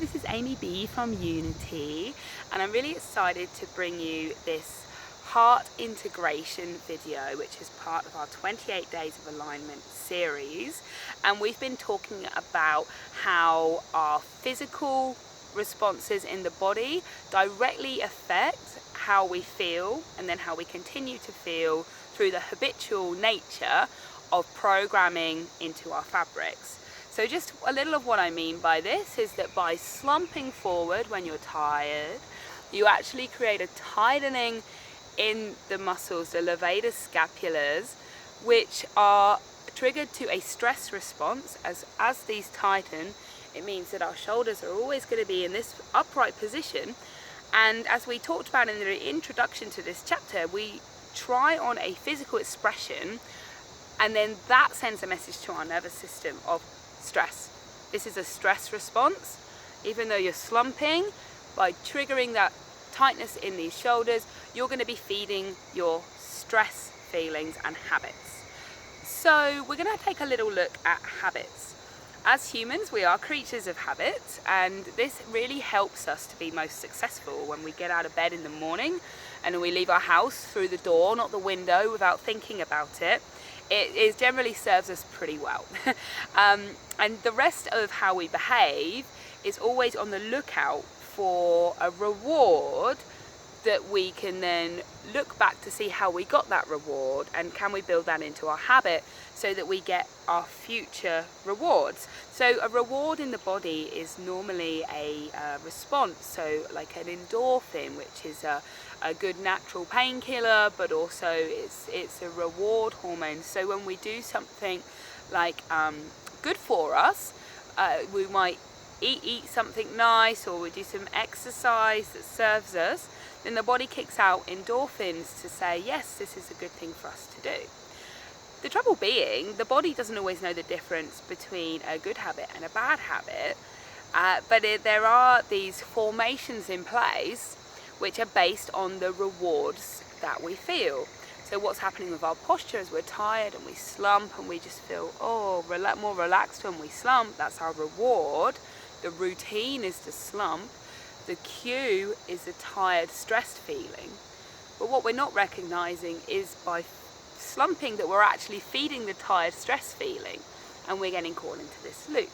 this is Amy B from Unity, and I'm really excited to bring you this heart integration video, which is part of our 28 Days of Alignment series. And we've been talking about how our physical responses in the body directly affect how we feel, and then how we continue to feel through the habitual nature of programming into our fabrics. So just a little of what I mean by this is that by slumping forward when you're tired, you actually create a tightening in the muscles, the levator scapulars, which are triggered to a stress response. As these tighten, it means that our shoulders are always going to be in this upright position. And as we talked about in the introduction to this chapter, we try on a physical expression, and then that sends a message to our nervous system of stress. This is a stress response. Even though you're slumping, by triggering that tightness in these shoulders, you're going to be feeding your stress feelings and habits. So we're going to take a little look at habits. As humans, we are creatures of habit, and this really helps us to be most successful when we get out of bed in the morning and we leave our house through the door, not the window, without thinking about it. It generally serves us pretty well. And the rest of how we behave is always on the lookout for a reward that we can then look back to see how we got that reward, and can we build that into our habit so that we get our future rewards. So a reward in the body is normally a response, so like an endorphin, which is a good natural painkiller, but also it's a reward hormone. So when we do something like good for us, we might eat something nice, or we do some exercise that serves us, then the body kicks out endorphins to say, yes, this is a good thing for us to do. The trouble being, the body doesn't always know the difference between a good habit and a bad habit, but there are these formations in place which are based on the rewards that we feel. So what's happening with our posture as we're tired and we slump, and we just feel more relaxed when we slump, that's our reward. The routine is to slump. The cue is the tired, stressed feeling. But what we're not recognizing is by slumping that we're actually feeding the tired, stress feeling, and we're getting caught into this loop.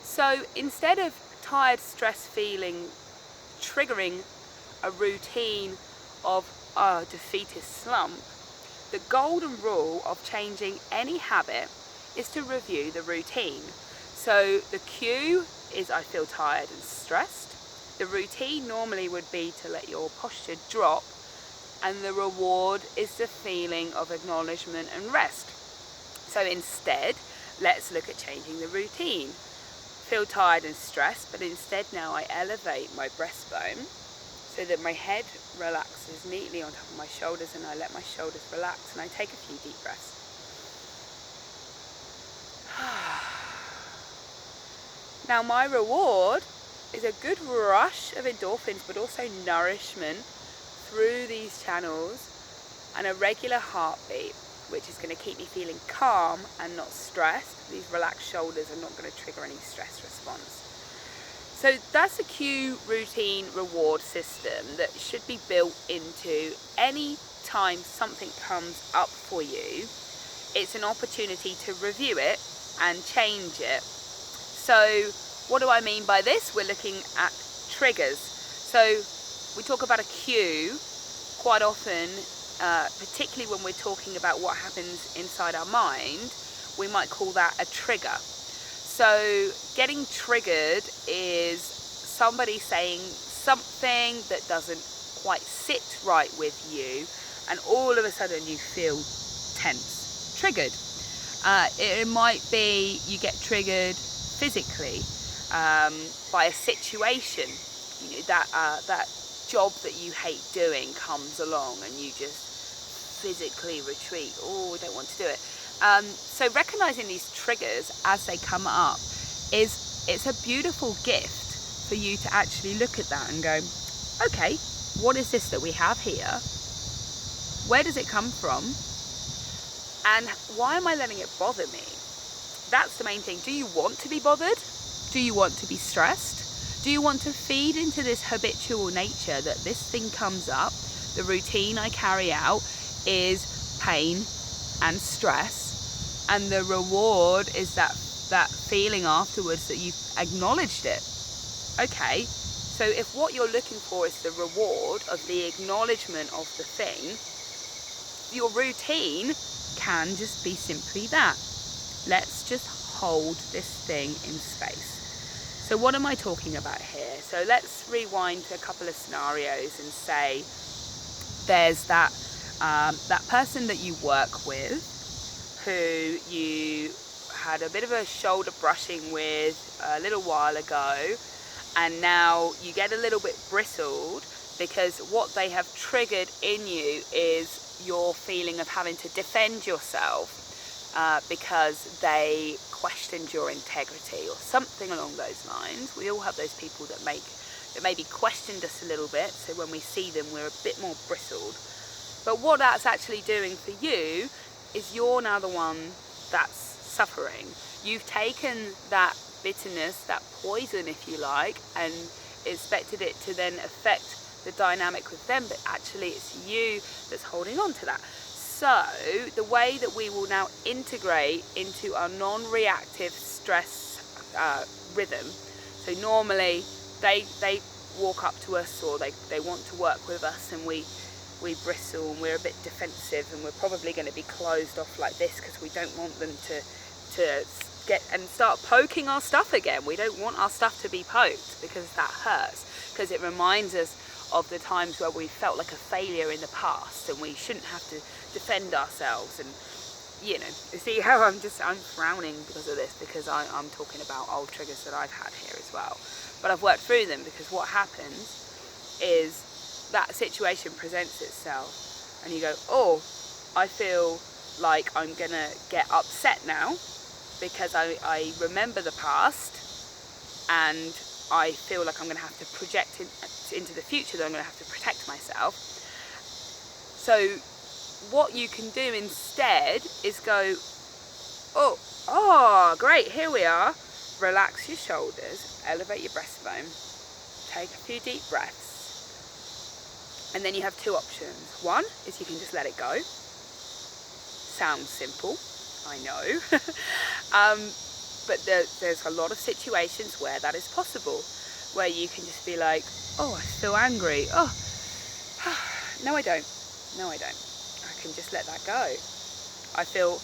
So instead of tired, stress feeling triggering a routine of defeatist slump, the golden rule of changing any habit is to review the routine. So the cue is I feel tired and stressed. The routine normally would be to let your posture drop, and the reward is the feeling of acknowledgement and rest. So instead, let's look at changing the routine. Feel tired and stressed, but instead now I elevate my breastbone so that my head relaxes neatly on top of my shoulders, and I let my shoulders relax, and I take a few deep breaths. Now my reward is a good rush of endorphins, but also nourishment through these channels, and a regular heartbeat, which is going to keep me feeling calm and not stressed. These relaxed shoulders are not going to trigger any stress response. So that's a cue, routine, reward system that should be built into any time something comes up for you. It's an opportunity to review it and change it. So what do I mean by this? We're looking at triggers. So we talk about a cue quite often, particularly when we're talking about what happens inside our mind. We might call that a trigger. So getting triggered is somebody saying something that doesn't quite sit right with you, and all of a sudden you feel tense, triggered. It might be you get triggered physically by a situation. You know, that job that you hate doing comes along and you just physically retreat. Oh, I don't want to do it. So recognizing these triggers as they come up it's a beautiful gift for you to actually look at that and go, okay, what is this that we have here? Where does it come from? And why am I letting it bother me? That's the main thing. Do you want to be bothered? Do you want to be stressed? Do you want to feed into this habitual nature that this thing comes up, the routine I carry out is pain and stress, and the reward is that feeling afterwards that you've acknowledged it? Okay, so if what you're looking for is the reward of the acknowledgement of the thing, your routine can just be simply that. Let's just hold this thing in space. So what am I talking about here? So let's rewind to a couple of scenarios and say there's that person that you work with who you had a bit of a shoulder brushing with a little while ago, and now you get a little bit bristled because what they have triggered in you is your feeling of having to defend yourself because they questioned your integrity or something along those lines. We all have those people that maybe questioned us a little bit, so when we see them we're a bit more bristled. But what that's actually doing for you is you're now the one that's suffering. You've taken that bitterness, that poison if you like, and expected it to then affect the dynamic with them, but actually it's you that's holding on to that. So the way that we will now integrate into our non-reactive stress rhythm, so normally they walk up to us or they want to work with us, and we bristle and we're a bit defensive, and we're probably going to be closed off like this because we don't want them to get and start poking our stuff again. We don't want our stuff to be poked because that hurts, because it reminds us of the times where we felt like a failure in the past and we shouldn't have to defend ourselves. And you know, you see how I'm frowning because of this, because I'm talking about old triggers that I've had here as well, but I've worked through them. Because what happens is that situation presents itself and you go, oh, I feel like I'm gonna get upset now because I remember the past, and I feel like I'm gonna have to project into the future, that I'm gonna have to protect myself. So what you can do instead is go, oh great, here we are. Relax your shoulders, elevate your breastbone, take a few deep breaths, and then you have two options. One is you can just let it go. Sounds simple, I know. But there's a lot of situations where that is possible, where you can just be like, oh, I feel angry. Oh, no I don't. I can just let that go. I feel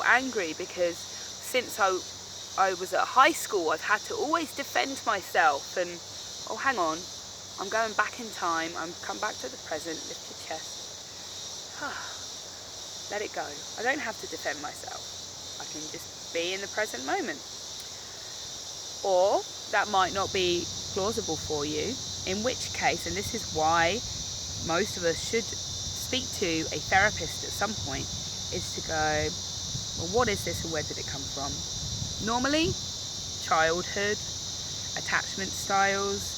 angry because since I was at high school, I've had to always defend myself, and oh, hang on, I'm going back in time. I'm come back to the present. Lift your chest. Let it go. I don't have to defend myself. I can just be in the present moment. Or that might not be plausible for you, in which case, and this is why most of us should speak to a therapist at some point, is to go, well, what is this and where did it come from? Normally, childhood, attachment styles,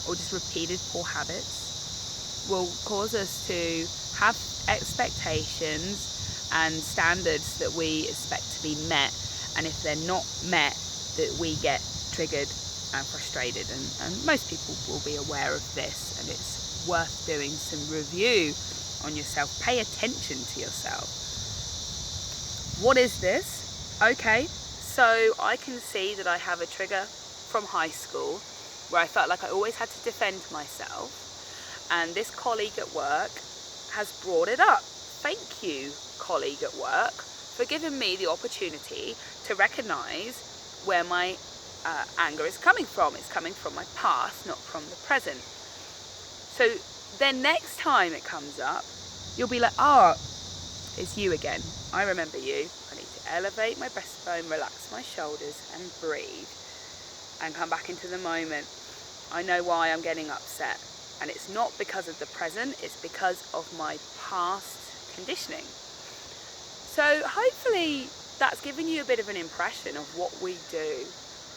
or just repeated poor habits will cause us to have expectations and standards that we expect to be met, and if they're not met, that we get triggered and frustrated, and most people will be aware of this, and it's worth doing some review on yourself. Pay attention to yourself. What is this? Okay, so I can see that I have a trigger from high school where I felt like I always had to defend myself, and this colleague at work has brought it up. Thank you, colleague at work, for giving me the opportunity to recognise where my anger is coming from. It's coming from my past, not from the present. So then next time it comes up, you'll be like, oh, it's you again. I remember you. I need to elevate my breastbone, relax my shoulders and breathe and come back into the moment. I know why I'm getting upset, and it's not because of the present, it's because of my past conditioning. So hopefully that's given you a bit of an impression of what we do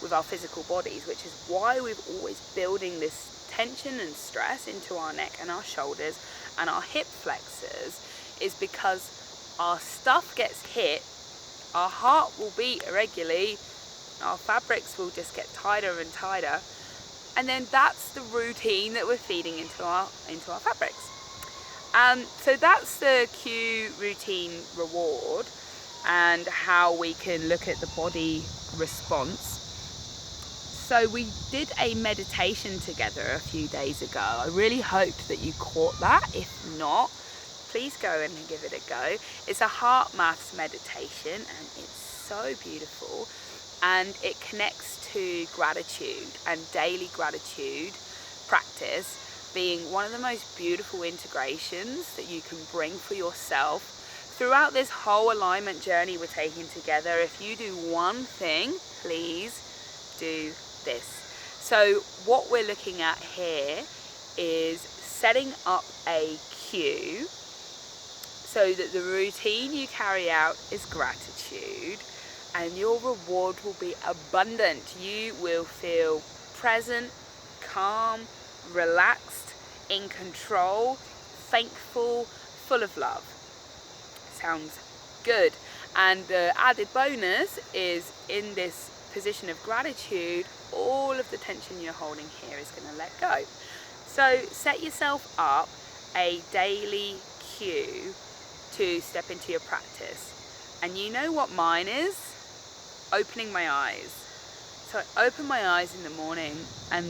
with our physical bodies, which is why we're always building this tension and stress into our neck and our shoulders and our hip flexors, is because our stuff gets hit, our heart will beat irregularly, our fabrics will just get tighter and tighter, And then that's the routine that we're feeding into our fabrics. So that's the cue, routine, reward, and how we can look at the body response. So we did a meditation together a few days ago. I really hoped that you caught that. If not, please go and give it a go. It's a heart maths meditation, and it's so beautiful, and it connects to gratitude and daily gratitude practice being one of the most beautiful integrations that you can bring for yourself throughout this whole alignment journey we're taking together. If you do one thing, please do this. So what we're looking at here is setting up a cue so that the routine you carry out is gratitude, and your reward will be abundant. You will feel present, calm, relaxed, in control, thankful, full of love. Sounds good. And the added bonus is, in this position of gratitude, all of the tension you're holding here is going to let go. So set yourself up a daily cue to step into your practice. And you know what mine is? Opening my eyes. So I open my eyes in the morning, and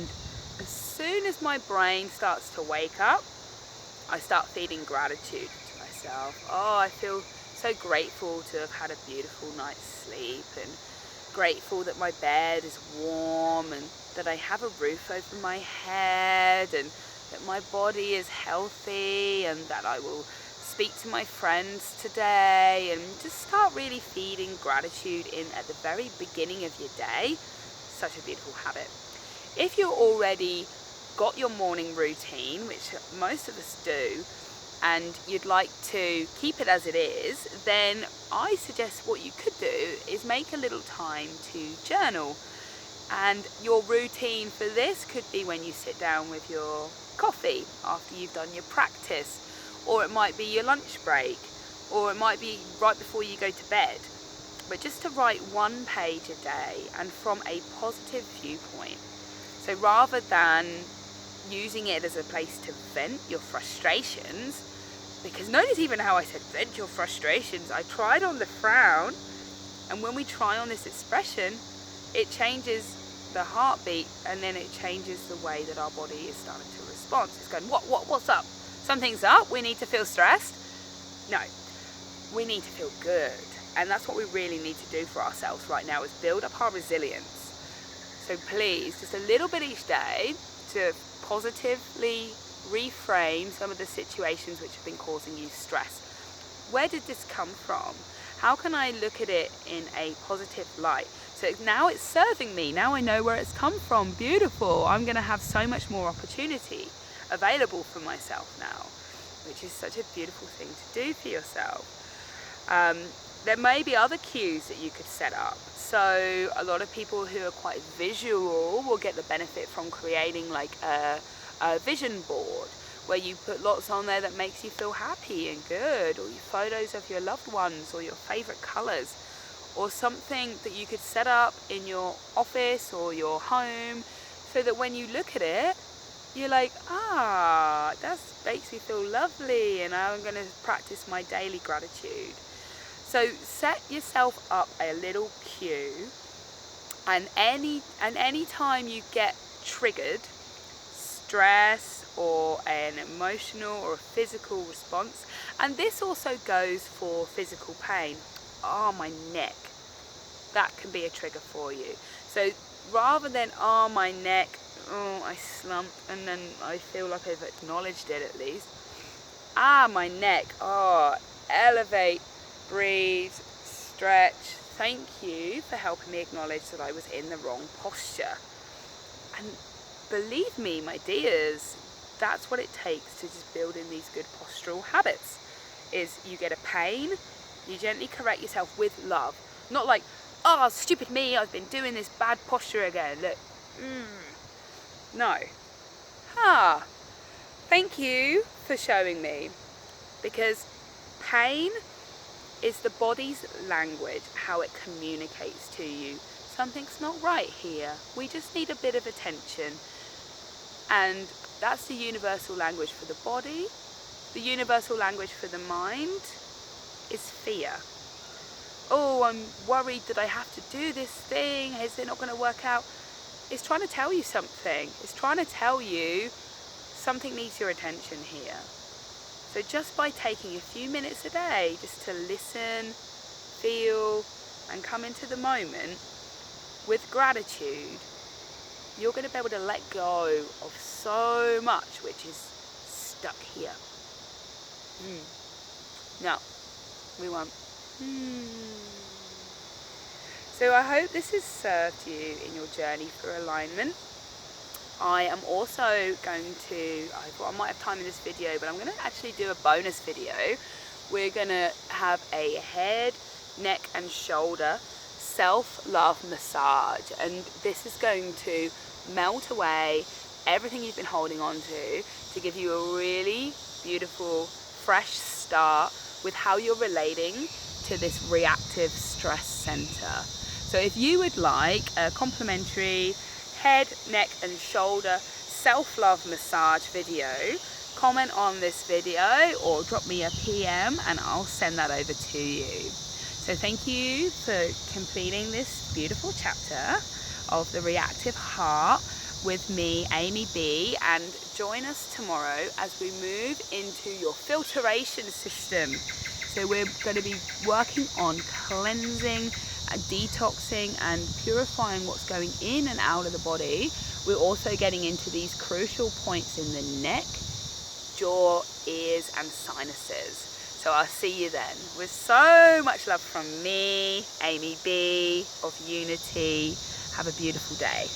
as soon as my brain starts to wake up, I start feeding gratitude to myself. Oh, I feel so grateful to have had a beautiful night's sleep, and grateful that my bed is warm, and that I have a roof over my head, and that my body is healthy, and that I will speak to my friends today, and just start really feeding gratitude in at the very beginning of your day. Such a beautiful habit. If you're already got your morning routine, which most of us do, and you'd like to keep it as it is, then I suggest what you could do is make a little time to journal. And your routine for this could be when you sit down with your coffee after you've done your practice, or it might be your lunch break, or it might be right before you go to bed. But just to write one page a day, and from a positive viewpoint. So rather than using it as a place to vent your frustrations, because notice even how I said vent your frustrations, I tried on the frown, and when we try on this expression, it changes the heartbeat, and then it changes the way that our body is starting to respond. It's going, what's up? Something's up, we need to feel stressed? No, we need to feel good. And that's what we really need to do for ourselves right now, is build up our resilience. So please, just a little bit each day to positively reframe some of the situations which have been causing you stress. Where did this come from? How can I look at it in a positive light? So now it's serving me. Now I know where it's come from. Beautiful. I'm going to have so much more opportunity available for myself now, which is such a beautiful thing to do for yourself. There may be other cues that you could set up. So a lot of people who are quite visual will get the benefit from creating like a vision board, where you put lots on there that makes you feel happy and good, or your photos of your loved ones, or your favorite colors, or something that you could set up in your office or your home, so that when you look at it, you're like, that makes me feel lovely, and I'm going to practice my daily gratitude. So set yourself up a little cue, and any time you get triggered, stress or an emotional or a physical response, and this also goes for physical pain. My neck, that can be a trigger for you. So rather than my neck, I slump, and then I feel like I've acknowledged it at least. My neck, elevate, breathe, stretch. Thank you for helping me acknowledge that I was in the wrong posture. And believe me, my dears, that's what it takes to just build in these good postural habits. Is you get a pain, you gently correct yourself with love. Not like, stupid me, I've been doing this bad posture again. Look, no. Thank you for showing me, because pain is the body's language, how it communicates to you. Something's not right here. We just need a bit of attention. And that's the universal language for the body. The universal language for the mind is fear. Oh, I'm worried that I have to do this thing. Is it not going to work out? It's trying to tell you something. It's trying to tell you something needs your attention here. So just by taking a few minutes a day just to listen, feel, and come into the moment with gratitude, you're going to be able to let go of so much which is stuck here. Now, we want. So I hope this has served you in your journey for alignment. I am also going to, I thought I might have time in this video, but I'm going to actually do a bonus video. We're going to have a head, neck and shoulder self-love massage, and this is going to melt away everything you've been holding on to give you a really beautiful fresh start with how you're relating to this reactive stress center. So if you would like a complimentary head, neck and shoulder self-love massage video, comment on this video or drop me a PM and I'll send that over to you. So thank you for completing this beautiful chapter of the reactive heart with me, Amy B, and join us tomorrow as we move into your filtration system. So we're going to be working on cleansing, detoxing and purifying what's going in and out of the body. We're also getting into these crucial points in the neck, jaw, ears and sinuses. So I'll see you then. With so much love from me, Amy B of Unity. Have a beautiful day.